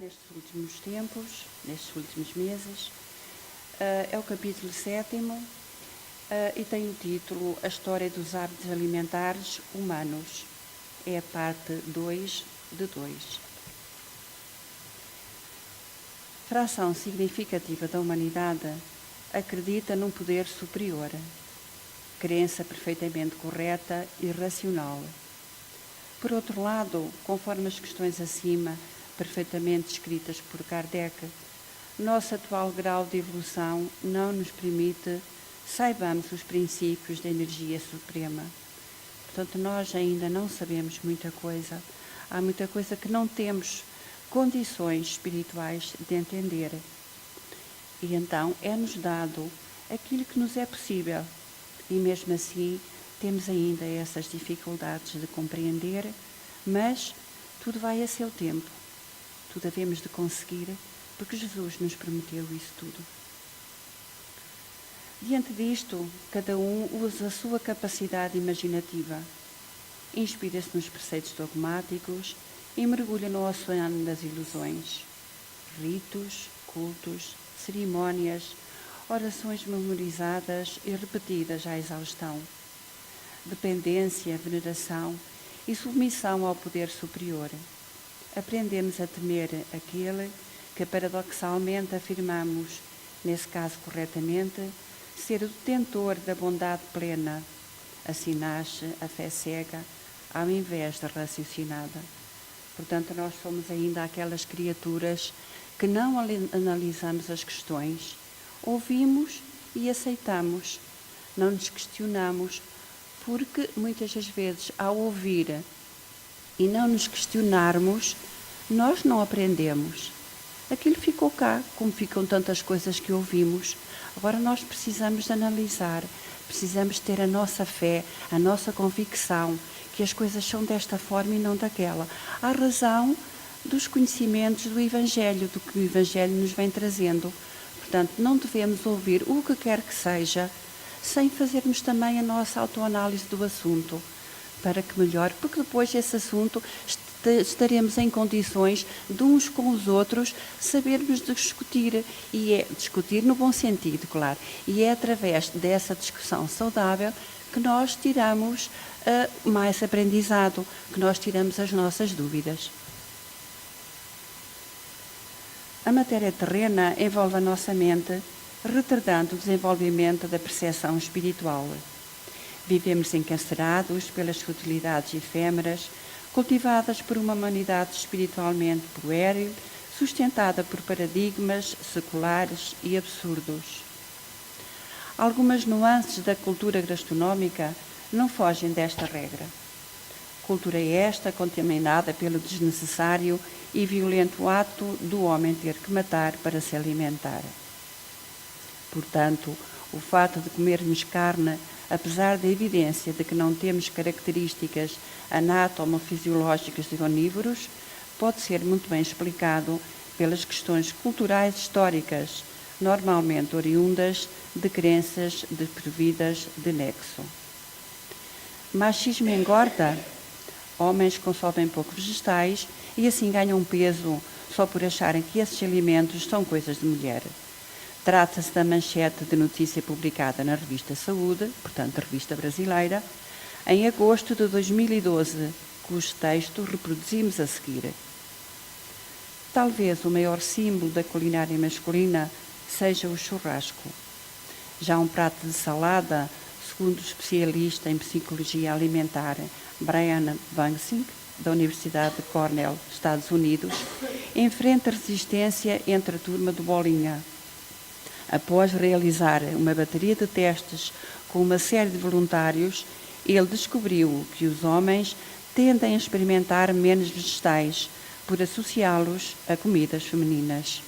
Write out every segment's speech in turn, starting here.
nestes últimos tempos, nestes últimos meses. É o capítulo 7º e tem o título A História dos Hábitos Alimentares Humanos. É a parte 2 de 2. Fração significativa da humanidade acredita num poder superior, crença perfeitamente correta e racional. Por outro lado, conforme as questões acima, perfeitamente descritas por Kardec, nosso atual grau de evolução não nos permite saibamos os princípios da energia suprema. Portanto, nós ainda não sabemos muita coisa. Há muita coisa que não temos condições espirituais de entender. E então é-nos dado aquilo que nos é possível. E mesmo assim temos ainda essas dificuldades de compreender, mas tudo vai a seu tempo. Tudo havemos de conseguir, porque Jesus nos prometeu isso tudo. Diante disto, cada um usa a sua capacidade imaginativa, inspira-se nos preceitos dogmáticos e mergulha no oceano das ilusões. Ritos, cultos, cerimónias, orações memorizadas e repetidas à exaustão. Dependência, veneração e submissão ao poder superior. Aprendemos a temer aquele que paradoxalmente afirmamos, nesse caso corretamente, ser o detentor da bondade plena. Assim nasce a fé cega, ao invés da raciocinada. Portanto, nós somos ainda aquelas criaturas que não analisamos as questões, ouvimos e aceitamos, não nos questionamos, porque muitas das vezes, ao ouvir e não nos questionarmos, nós não aprendemos. Aquilo ficou cá, como ficam tantas coisas que ouvimos. Agora nós precisamos de analisar, precisamos ter a nossa fé, a nossa convicção, que as coisas são desta forma e não daquela. À razão dos conhecimentos do Evangelho, do que o Evangelho nos vem trazendo. Portanto, não devemos ouvir o que quer que seja, sem fazermos também a nossa autoanálise do assunto, para que melhor, porque depois esse assunto estaremos em condições de uns com os outros sabermos discutir, e é discutir no bom sentido, claro, e é através dessa discussão saudável que nós tiramos mais aprendizado, que nós tiramos as nossas dúvidas. A matéria terrena envolve a nossa mente, retardando o desenvolvimento da percepção espiritual. Vivemos encarcerados pelas futilidades efêmeras, cultivadas por uma humanidade espiritualmente puéril, sustentada por paradigmas seculares e absurdos. Algumas nuances da cultura gastronómica não fogem desta regra. Cultura esta contaminada pelo desnecessário e violento ato do homem ter que matar para se alimentar. Portanto, o fato de comermos carne, apesar da evidência de que não temos características anatomofisiológicas de onívoros, pode ser muito bem explicado pelas questões culturais históricas, normalmente oriundas de crenças desprovidas de nexo. Machismo engorda. Homens consomem pouco vegetais e assim ganham peso só por acharem que esses alimentos são coisas de mulher. Trata-se da manchete de notícia publicada na revista Saúde, portanto, revista brasileira, em agosto de 2012, cujo texto reproduzimos a seguir. Talvez o maior símbolo da culinária masculina seja o churrasco. Já um prato de salada, segundo o especialista em psicologia alimentar Brian Bansing, da Universidade de Cornell, Estados Unidos, enfrenta resistência entre a turma do Bolinha. Após realizar uma bateria de testes com uma série de voluntários, ele descobriu que os homens tendem a experimentar menos vegetais por associá-los a comidas femininas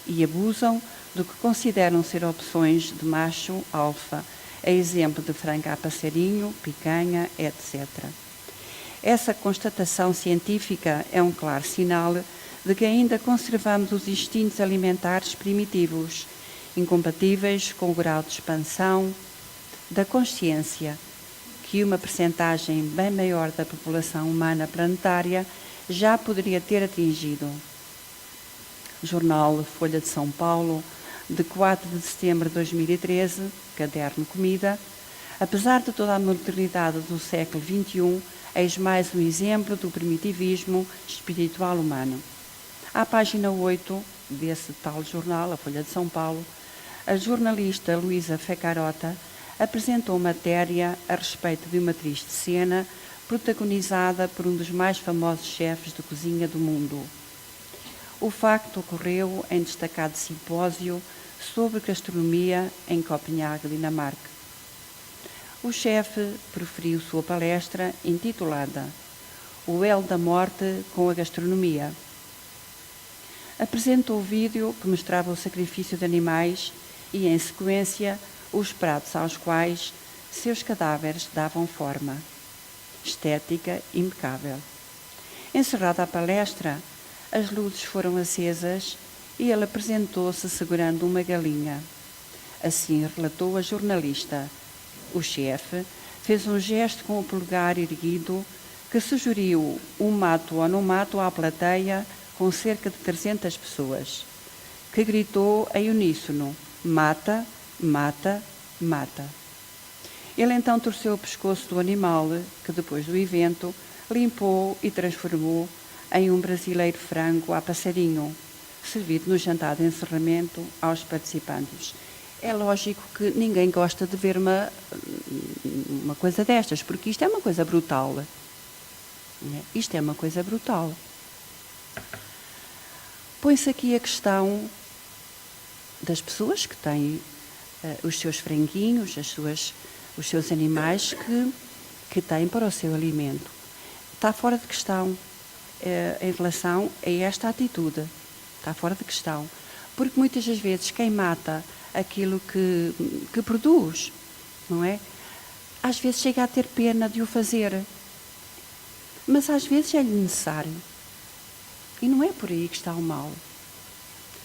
e abusam do que consideram ser opções de macho alfa, a exemplo de frango a passarinho, picanha, etc. Essa constatação científica é um claro sinal de que ainda conservamos os instintos alimentares primitivos, incompatíveis com o grau de expansão da consciência que uma percentagem bem maior da população humana planetária já poderia ter atingido. Jornal Folha de São Paulo, de 4 de setembro de 2013, Caderno Comida. Apesar de toda a modernidade do século XXI, eis mais um exemplo do primitivismo espiritual humano. À página 8 desse tal jornal, a Folha de São Paulo, a jornalista Luísa Fecarota apresentou matéria a respeito de uma triste cena protagonizada por um dos mais famosos chefes de cozinha do mundo. O facto ocorreu em destacado simpósio sobre gastronomia em Copenhague, Dinamarca. O chefe proferiu sua palestra intitulada O Elo da Morte com a Gastronomia. Apresentou o vídeo que mostrava o sacrifício de animais e, em sequência, os pratos aos quais seus cadáveres davam forma. Estética impecável. Encerrada a palestra, as luzes foram acesas e ele apresentou-se segurando uma galinha. Assim relatou a jornalista. O chefe fez um gesto com o polegar erguido que sugeriu um mato ou não mato à plateia com cerca de 300 pessoas, que gritou em uníssono: mata, mata, mata. Ele então torceu o pescoço do animal, que depois do evento limpou e transformou em um brasileiro frango a passarinho, servido no jantar de encerramento aos participantes. É lógico que ninguém gosta de ver uma coisa destas, porque isto é uma coisa brutal. Isto é uma coisa brutal. Põe-se aqui a questão das pessoas que têm os seus franguinhos, os seus animais que têm para o seu alimento. Está fora de questão em relação a esta atitude. Está fora de questão. Porque muitas das vezes quem mata aquilo que produz, não é? Às vezes chega a ter pena de o fazer. Mas às vezes é-lhe necessário. E não é por aí que está o mal.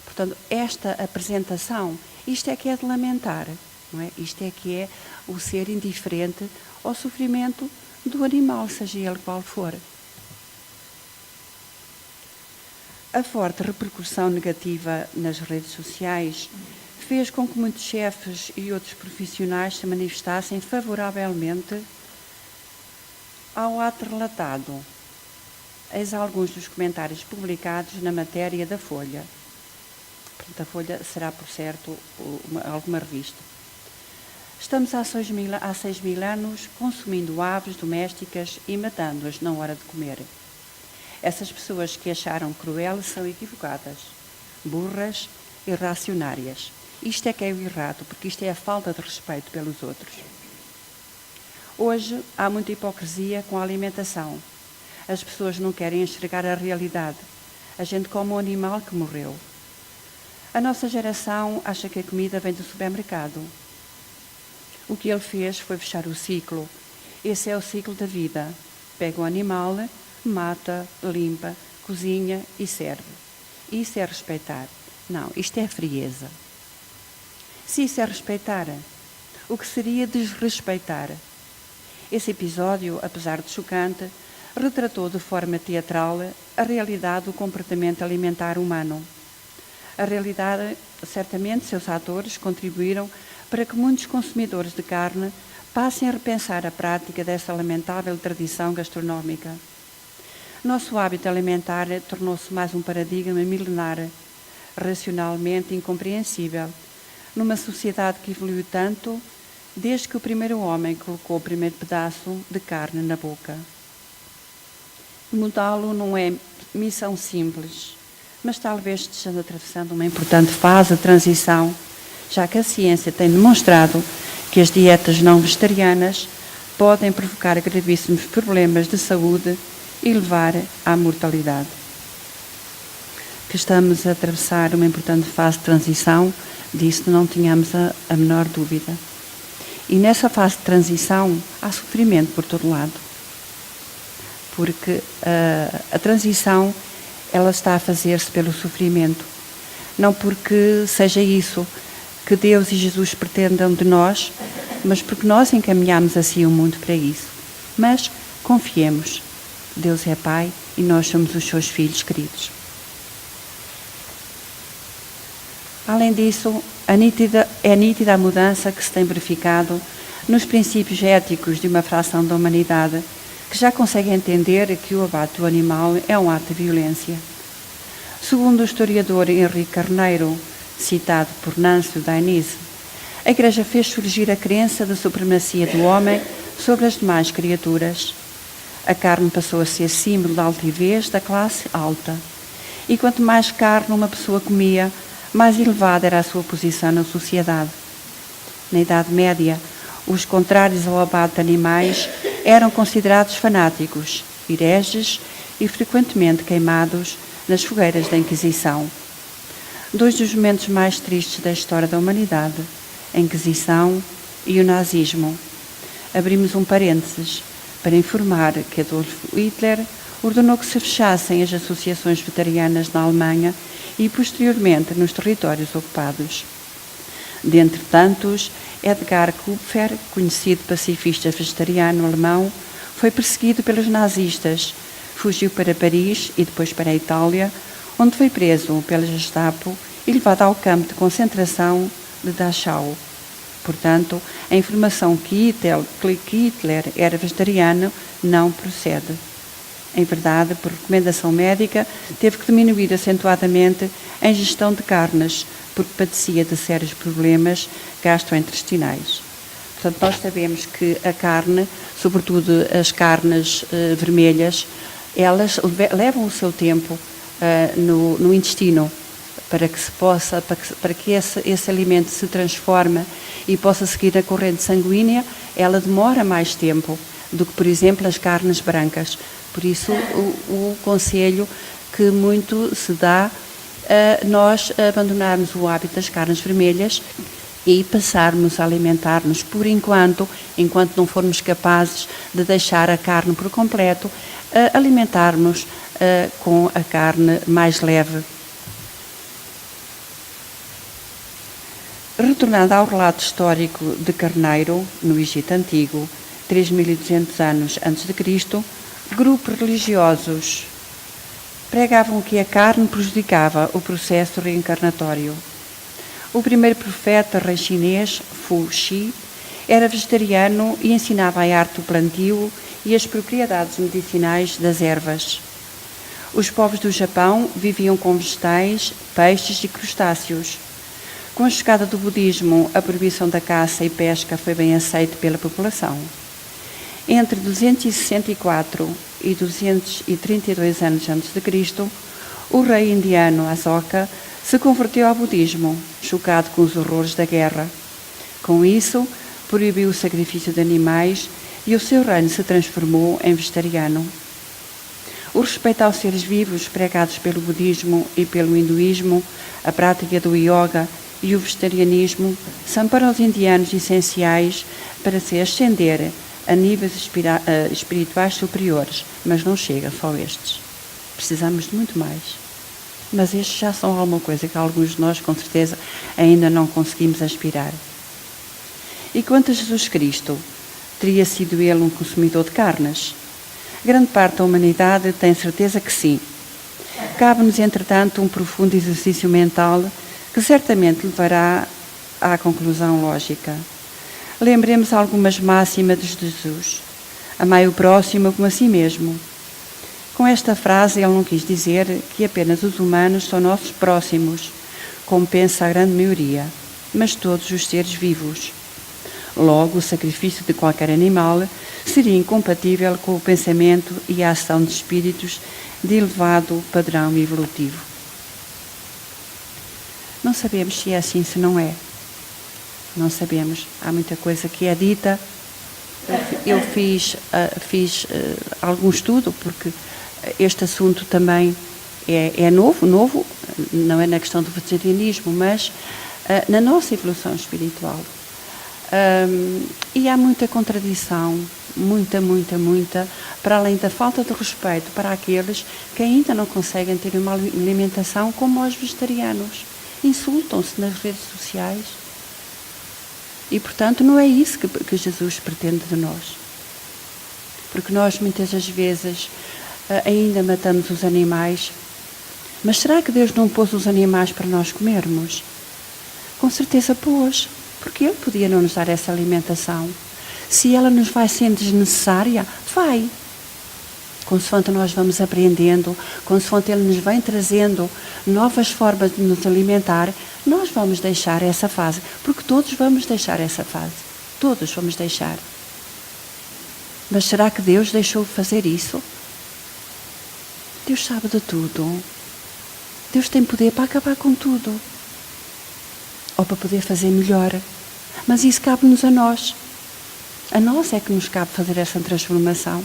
Portanto, esta apresentação, isto é que é de lamentar, não é? Isto é que é o ser indiferente ao sofrimento do animal, seja ele qual for. A forte repercussão negativa nas redes sociais fez com que muitos chefes e outros profissionais se manifestassem favoravelmente ao ato relatado. Eis alguns dos comentários publicados na matéria da Folha. Portanto, a Folha será, por certo, alguma revista. Estamos há 6.000 anos consumindo aves domésticas e matando-as na hora de comer. Essas pessoas que acharam cruel são equivocadas, burras e reacionárias. Isto é que é o errado, porque isto é a falta de respeito pelos outros. Hoje há muita hipocrisia com a alimentação. As pessoas não querem enxergar a realidade. A gente come um animal que morreu. A nossa geração acha que a comida vem do supermercado. O que ele fez foi fechar o ciclo. Esse é o ciclo da vida. Pega o animal, mata, limpa, cozinha e serve. Isso é respeitar. Não, isto é frieza. Se isso é respeitar, o que seria desrespeitar? Esse episódio, apesar de chocante, retratou de forma teatral a realidade do comportamento alimentar humano. A realidade, certamente, seus atores contribuíram para que muitos consumidores de carne passem a repensar a prática dessa lamentável tradição gastronómica. Nosso hábito alimentar tornou-se mais um paradigma milenar, racionalmente incompreensível, numa sociedade que evoluiu tanto desde que o primeiro homem colocou o primeiro pedaço de carne na boca. Mudá-lo não é missão simples, mas talvez estejamos atravessando uma importante fase de transição, já que a ciência tem demonstrado que as dietas não vegetarianas podem provocar gravíssimos problemas de saúde e levar à mortalidade. Que estamos a atravessar uma importante fase de transição, disso não tínhamos a menor dúvida. E nessa fase de transição há sofrimento por todo lado. Porque a transição, ela está a fazer-se pelo sofrimento. Não porque seja isso que Deus e Jesus pretendam de nós, mas porque nós encaminhamos assim o mundo para isso. Mas confiemos. Deus é Pai e nós somos os seus filhos queridos. Além disso, é nítida a mudança que se tem verificado nos princípios éticos de uma fração da humanidade que já consegue entender que o abate do animal é um ato de violência. Segundo o historiador Henrique Carneiro, citado por Nâncio Dainese, a Igreja fez surgir a crença da supremacia do homem sobre as demais criaturas. A carne passou a ser símbolo da altivez da classe alta. E quanto mais carne uma pessoa comia, mais elevada era a sua posição na sociedade. Na Idade Média, os contrários ao abate de animais eram considerados fanáticos, hereges e frequentemente queimados nas fogueiras da Inquisição. Dois dos momentos mais tristes da história da humanidade, a Inquisição e o nazismo. Abrimos um parênteses para informar que Adolf Hitler ordenou que se fechassem as associações vegetarianas na Alemanha e, posteriormente, nos territórios ocupados. Dentre tantos, Edgar Kupfer, conhecido pacifista vegetariano alemão, foi perseguido pelos nazistas, fugiu para Paris e depois para a Itália, onde foi preso pela Gestapo e levado ao campo de concentração de Dachau. Portanto, a informação que Hitler era vegetariano não procede. Em verdade, por recomendação médica, teve que diminuir acentuadamente a ingestão de carnes, porque padecia de sérios problemas gastrointestinais. Portanto, nós sabemos que a carne, sobretudo as carnes vermelhas, elas levam o seu tempo no intestino para que esse alimento se transforme e possa seguir a corrente sanguínea. Ela demora mais tempo do que, por exemplo, as carnes brancas. Por isso, o conselho que muito se dá a nós abandonarmos o hábito das carnes vermelhas e passarmos a alimentar-nos por enquanto não formos capazes de deixar a carne por completo, alimentar-nos com a carne mais leve. Retornando ao relato histórico de Carneiro, no Egito Antigo, 3.200 anos antes de Cristo, grupos religiosos pregavam que a carne prejudicava o processo reencarnatório. O primeiro profeta rei chinês, Fu Xi, era vegetariano e ensinava a arte do plantio e as propriedades medicinais das ervas. Os povos do Japão viviam com vegetais, peixes e crustáceos. Com a chegada do budismo, a proibição da caça e pesca foi bem aceita pela população. Entre 264 e 232 anos antes de Cristo, o rei indiano Asoka se converteu ao budismo, chocado com os horrores da guerra. Com isso, proibiu o sacrifício de animais e o seu reino se transformou em vegetariano. O respeito aos seres vivos, pregados pelo budismo e pelo hinduísmo, a prática do yoga e o vegetarianismo são para os indianos essenciais para se ascender a níveis espirituais superiores, mas não chega só estes. Precisamos de muito mais. Mas estes já são alguma coisa que alguns de nós, com certeza, ainda não conseguimos aspirar. E quanto a Jesus Cristo, teria sido ele um consumidor de carnes? Grande parte da humanidade tem certeza que sim. Cabe-nos, entretanto, um profundo exercício mental que certamente levará à conclusão lógica. Lembremos algumas máximas de Jesus. Amai o próximo como a si mesmo. Com esta frase, ele não quis dizer que apenas os humanos são nossos próximos, como pensa a grande maioria, mas todos os seres vivos. Logo, o sacrifício de qualquer animal seria incompatível com o pensamento e a ação de espíritos de elevado padrão evolutivo. Não sabemos se é assim, se não é. Não sabemos. Há muita coisa que é dita. Eu fiz algum estudo, porque este assunto também é novo, não é na questão do vegetarianismo, mas na nossa evolução espiritual. E há muita contradição, muita, para além da falta de respeito para aqueles que ainda não conseguem ter uma alimentação como os vegetarianos. Insultam-se nas redes sociais. E, portanto, não é isso que Jesus pretende de nós. Porque nós, muitas das vezes, ainda matamos os animais. Mas será que Deus não pôs os animais para nós comermos? Com certeza pôs, porque Ele podia não nos dar essa alimentação. Se ela nos vai sendo desnecessária, vai. Consoante nós vamos aprendendo, consoante Ele nos vem trazendo novas formas de nos alimentar, nós vamos deixar essa fase, porque todos vamos deixar essa fase. Todos vamos deixar. Mas será que Deus deixou de fazer isso? Deus sabe de tudo. Deus tem poder para acabar com tudo. Ou para poder fazer melhor. Mas isso cabe-nos a nós. A nós é que nos cabe fazer essa transformação.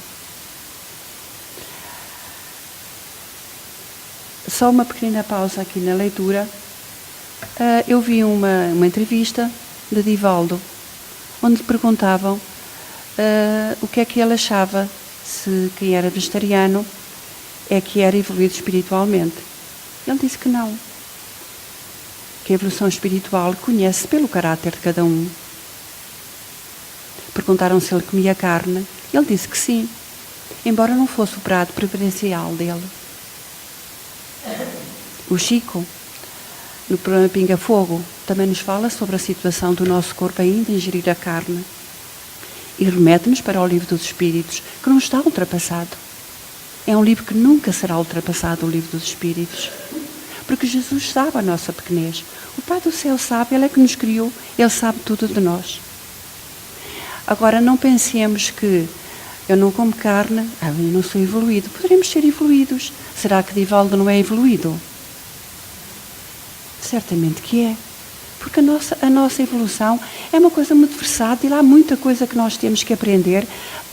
Só uma pequena pausa aqui na leitura. Eu vi uma entrevista de Divaldo, onde lhe perguntavam o que é que ele achava, se quem era vegetariano é que era evoluído espiritualmente. Ele disse que não. Que a evolução espiritual conhece pelo caráter de cada um. Perguntaram se ele comia carne. Ele disse que sim, embora não fosse o prato preferencial dele. O Chico, no programa Pinga Fogo, também nos fala sobre a situação do nosso corpo ainda ingerir a carne. E remete-nos para o livro dos Espíritos, que não está ultrapassado. É um livro que nunca será ultrapassado, o livro dos Espíritos. Porque Jesus sabe a nossa pequenez. O Pai do Céu sabe, Ele é que nos criou, Ele sabe tudo de nós. Agora, não pensemos que eu não como carne, eu não sou evoluído. Poderemos ser evoluídos. Será que Divaldo não é evoluído? Certamente que é. Porque a nossa evolução é uma coisa muito versátil e há muita coisa que nós temos que aprender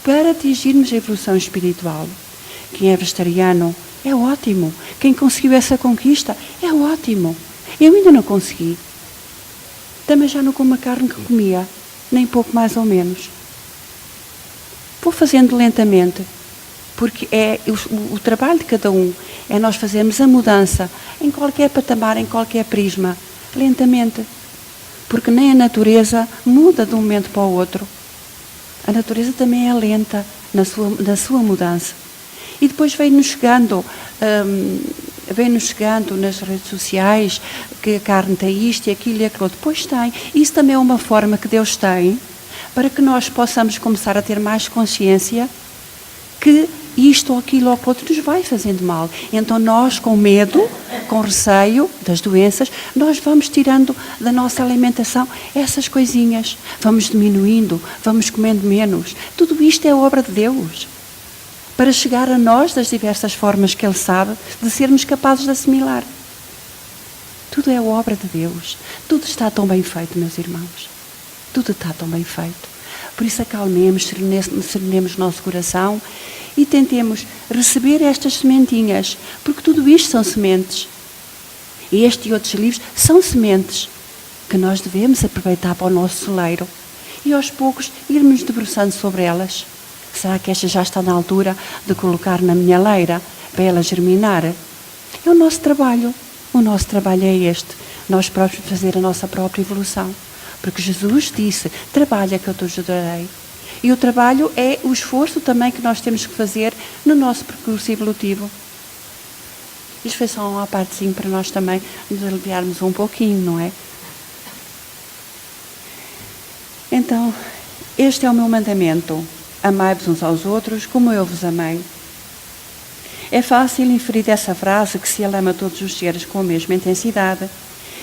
para atingirmos a evolução espiritual. Quem é vegetariano é ótimo. Quem conseguiu essa conquista é ótimo. Eu ainda não consegui. Também já não como a carne que comia, nem pouco mais ou menos. Vou fazendo lentamente, porque é o trabalho de cada um, é nós fazermos a mudança em qualquer patamar, em qualquer prisma, lentamente. Porque nem a natureza muda de um momento para o outro. A natureza também é lenta na sua mudança. E depois vem-nos chegando nas redes sociais que a carne tem isto e aquilo e aquilo outro. Depois tem. Isso também é uma forma que Deus tem para que nós possamos começar a ter mais consciência que isto ou aquilo ou outro nos vai fazendo mal. Então nós, com medo, com receio das doenças, nós vamos tirando da nossa alimentação essas coisinhas. Vamos diminuindo, vamos comendo menos. Tudo isto é obra de Deus. Para chegar a nós, das diversas formas que Ele sabe, de sermos capazes de assimilar. Tudo é obra de Deus. Tudo está tão bem feito, meus irmãos. Tudo está tão bem feito. Por isso acalmemos, serenemos nosso coração e tentemos receber estas sementinhas, porque tudo isto são sementes. E este e outros livros são sementes que nós devemos aproveitar para o nosso celeiro e aos poucos irmos debruçando sobre elas. Será que esta já está na altura de colocar na minha leira para ela germinar? É o nosso trabalho. O nosso trabalho é este. Nós próprios fazer a nossa própria evolução. Porque Jesus disse, trabalha que eu te ajudarei. E o trabalho é o esforço também que nós temos que fazer no nosso percurso evolutivo. Isto foi só uma partezinha para nós também nos aliviarmos um pouquinho, não é? Então, este é o meu mandamento. Amai-vos uns aos outros como eu vos amei. É fácil inferir dessa frase que se Ele ama todos os seres com a mesma intensidade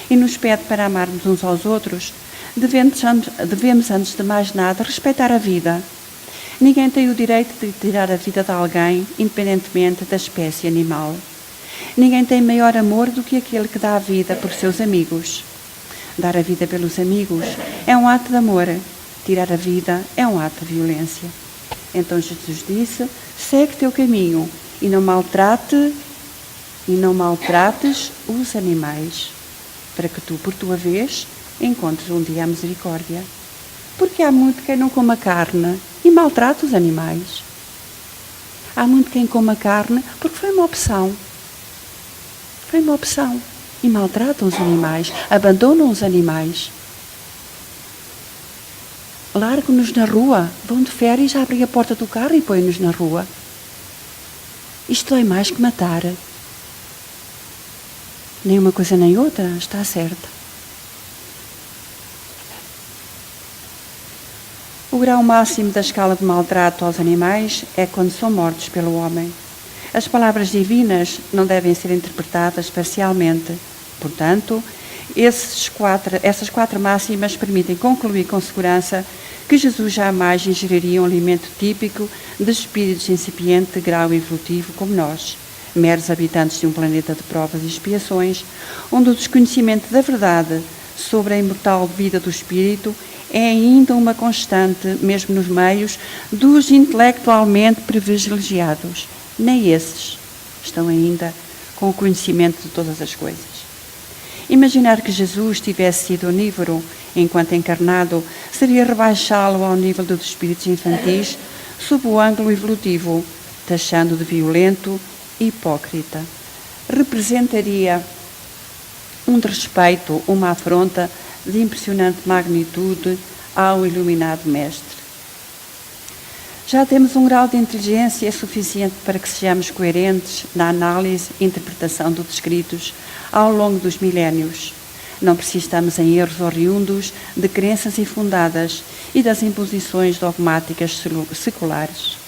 e nos pede para amarmos uns aos outros, devemos, antes de mais nada, respeitar a vida. Ninguém tem o direito de tirar a vida de alguém, independentemente da espécie animal. Ninguém tem maior amor do que aquele que dá a vida por seus amigos. Dar a vida pelos amigos é um ato de amor. Tirar a vida é um ato de violência. Então Jesus disse, segue teu caminho e não maltrates os animais, para que tu, por tua vez, encontres um dia a misericórdia. Porque há muito quem não coma carne e maltrata os animais. Há muito quem coma carne porque foi uma opção. Foi uma opção. E maltratam os animais, abandonam os animais. Largam-nos na rua, vão de férias, abrem a porta do carro e põem-nos na rua. Isto é mais que matar. Nem uma coisa nem outra, está certa. O grau máximo da escala de maltrato aos animais é quando são mortos pelo homem. As palavras divinas não devem ser interpretadas parcialmente. Portanto, essas quatro máximas permitem concluir com segurança que Jesus jamais ingeriria um alimento típico de espíritos incipiente de grau evolutivo como nós, meros habitantes de um planeta de provas e expiações, onde o desconhecimento da verdade sobre a imortal vida do espírito é ainda uma constante, mesmo nos meios dos intelectualmente privilegiados. Nem esses estão ainda com o conhecimento de todas as coisas. Imaginar que Jesus tivesse sido onívoro enquanto encarnado seria rebaixá-lo ao nível dos espíritos infantis sob o ângulo evolutivo, taxando de violento e hipócrita. Representaria um desrespeito, uma afronta de impressionante magnitude ao iluminado mestre. Já temos um grau de inteligência suficiente para que sejamos coerentes na análise e interpretação dos escritos ao longo dos milénios. Não persistamos em erros oriundos de crenças infundadas e das imposições dogmáticas seculares.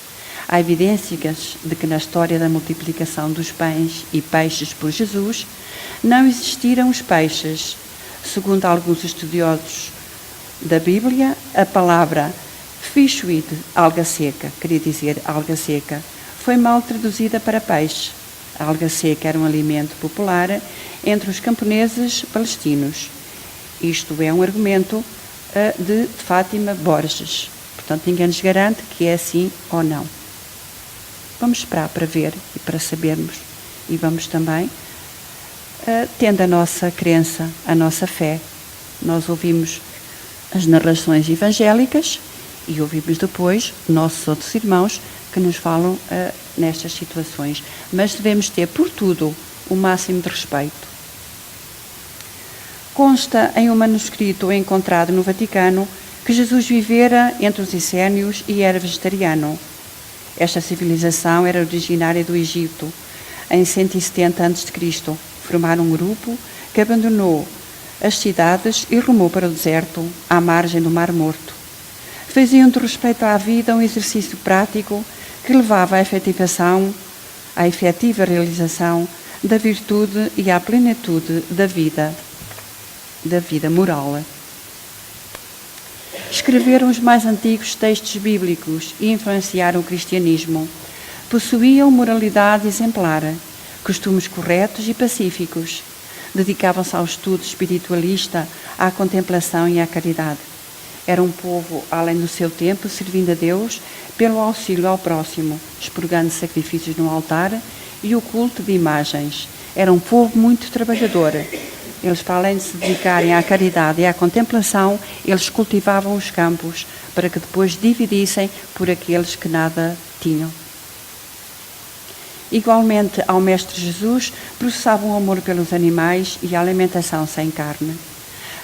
Há evidências de que na história da multiplicação dos pães e peixes por Jesus não existiram os peixes. Segundo alguns estudiosos da Bíblia, a palavra fishweed, alga seca, queria dizer alga seca, foi mal traduzida para peixe. A alga seca era um alimento popular entre os camponeses palestinos. Isto é um argumento de Fátima Borges. Portanto, ninguém nos garante que é assim ou não. Vamos esperar para ver e para sabermos. E vamos também, tendo a nossa crença, a nossa fé. Nós ouvimos as narrações evangélicas e ouvimos depois nossos outros irmãos que nos falam nestas situações. Mas devemos ter, por tudo, o máximo de respeito. Consta em um manuscrito encontrado no Vaticano que Jesus vivera entre os essénios e era vegetariano. Esta civilização era originária do Egito. Em 170 a.C., formaram um grupo que abandonou as cidades e rumou para o deserto, à margem do Mar Morto. Faziam de respeito à vida um exercício prático que levava à efetiva realização da virtude e à plenitude da vida moral. Escreveram os mais antigos textos bíblicos e influenciaram o cristianismo. Possuíam moralidade exemplar, costumes corretos e pacíficos. Dedicavam-se ao estudo espiritualista, à contemplação e à caridade. Era um povo, além do seu tempo, servindo a Deus pelo auxílio ao próximo, expurgando sacrifícios no altar e o culto de imagens. Era um povo muito trabalhador. Eles, para além de se dedicarem à caridade e à contemplação, eles cultivavam os campos para que depois dividissem por aqueles que nada tinham. Igualmente ao Mestre Jesus, processavam o amor pelos animais e a alimentação sem carne.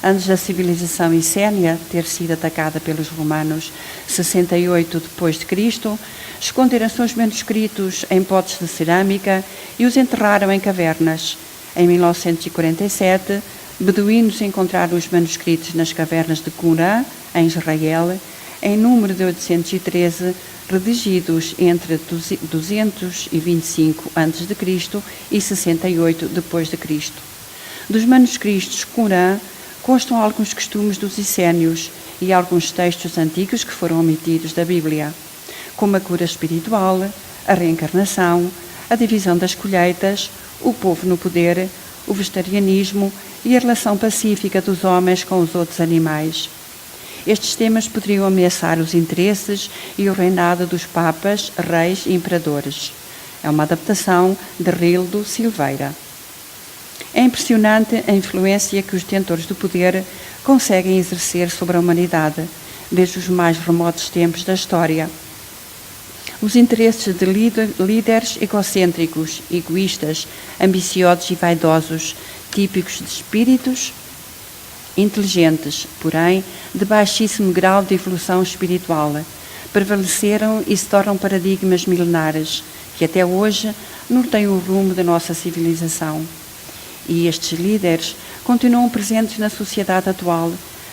Antes da civilização essénia ter sido atacada pelos romanos 68 d.C., esconderam seus manuscritos em potes de cerâmica e os enterraram em cavernas. Em 1947, beduínos encontraram os manuscritos nas cavernas de Qumran, em Israel, em número de 813, redigidos entre 225 a.C. e 68 d.C. Dos manuscritos Qumran constam alguns costumes dos essénios e alguns textos antigos que foram omitidos da Bíblia, como a cura espiritual, a reencarnação, a divisão das colheitas, o povo no poder, o vegetarianismo e a relação pacífica dos homens com os outros animais. Estes temas poderiam ameaçar os interesses e o reinado dos papas, reis e imperadores. É uma adaptação de Rildo Silveira. É impressionante a influência que os detentores do poder conseguem exercer sobre a humanidade, desde os mais remotos tempos da história. Os interesses de líderes egocêntricos, egoístas, ambiciosos e vaidosos, típicos de espíritos inteligentes, porém de baixíssimo grau de evolução espiritual, prevaleceram e se tornam paradigmas milenares que até hoje norteiam o rumo da nossa civilização. E estes líderes continuam presentes na sociedade atual,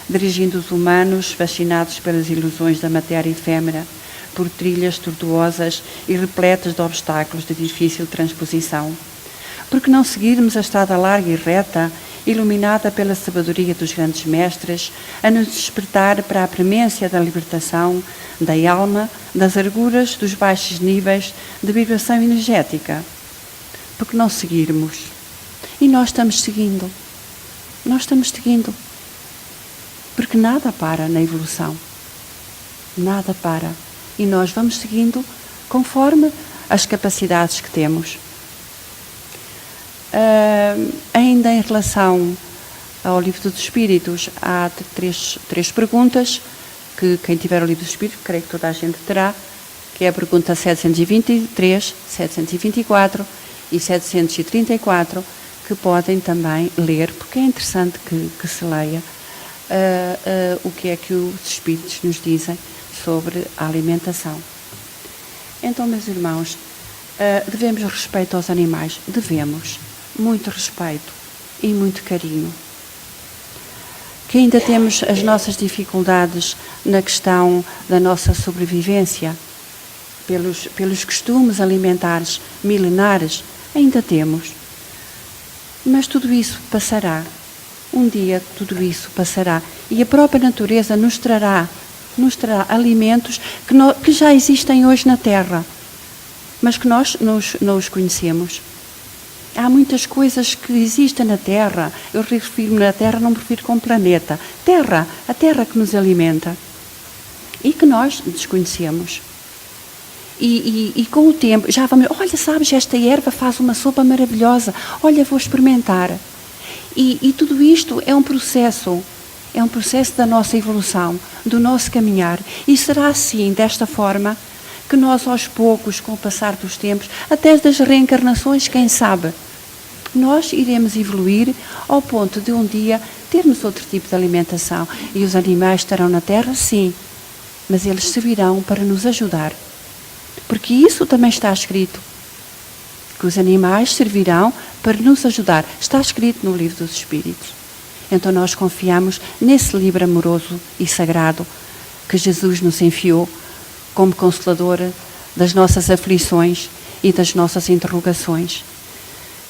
dirigindo os humanos, fascinados pelas ilusões da matéria efêmera, por trilhas tortuosas e repletas de obstáculos de difícil transposição. Por que não seguirmos a estrada larga e reta, iluminada pela sabedoria dos grandes mestres, a nos despertar para a premência da libertação, da alma, das arguras dos baixos níveis de vibração energética? Por que não seguirmos? E nós estamos seguindo. Nós estamos seguindo. Porque nada para na evolução. Nada para. E nós vamos seguindo conforme as capacidades que temos. Ainda em relação ao Livro dos Espíritos, há três perguntas que quem tiver o Livro dos Espíritos, creio que toda a gente terá, que é a pergunta 723, 724 e 734, que podem também ler, porque é interessante que se leia o que é que os Espíritos nos dizem sobre a alimentação. Então, meus irmãos, devemos respeito aos animais? Devemos. Muito respeito e muito carinho. Que ainda temos as nossas dificuldades na questão da nossa sobrevivência, pelos costumes alimentares milenares, ainda temos. Mas tudo isso passará. Um dia tudo isso passará. E a própria natureza nos trará alimentos que já existem hoje na Terra, mas que nós não os conhecemos. Há muitas coisas que existem na Terra. Eu refiro-me na Terra, não me refiro com o planeta. Terra, a Terra que nos alimenta. E que nós desconhecemos. E com o tempo, já vamos, olha, sabes, esta erva faz uma sopa maravilhosa. Olha, vou experimentar. E tudo isto é um processo da nossa evolução, do nosso caminhar. E será assim, desta forma, que nós aos poucos, com o passar dos tempos, até das reencarnações, quem sabe, nós iremos evoluir ao ponto de um dia termos outro tipo de alimentação. E os animais estarão na Terra, sim, mas eles servirão para nos ajudar. Porque isso também está escrito, que os animais servirão para nos ajudar. Está escrito no Livro dos Espíritos. Então nós confiamos nesse livro amoroso e sagrado que Jesus nos enviou como Consolador das nossas aflições e das nossas interrogações.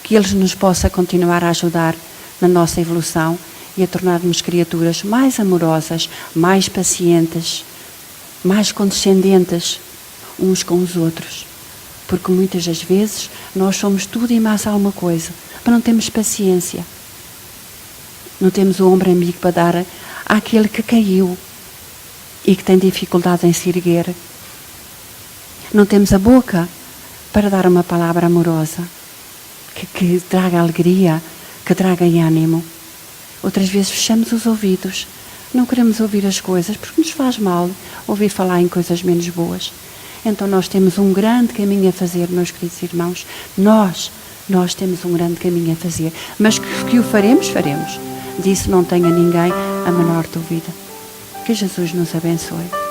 Que Ele nos possa continuar a ajudar na nossa evolução e a tornar-nos criaturas mais amorosas, mais pacientes, mais condescendentes uns com os outros. Porque muitas das vezes nós somos tudo e mais alguma coisa, mas não temos paciência. Não temos o ombro amigo para dar àquele que caiu e que tem dificuldade em se erguer. Não temos a boca para dar uma palavra amorosa que traga alegria, que traga ânimo. Outras vezes fechamos os ouvidos, não queremos ouvir as coisas porque nos faz mal ouvir falar em coisas menos boas. Então nós temos um grande caminho a fazer, meus queridos irmãos. Nós temos um grande caminho a fazer, mas que o faremos. Disso não tenha ninguém a menor dúvida. Que Jesus nos abençoe.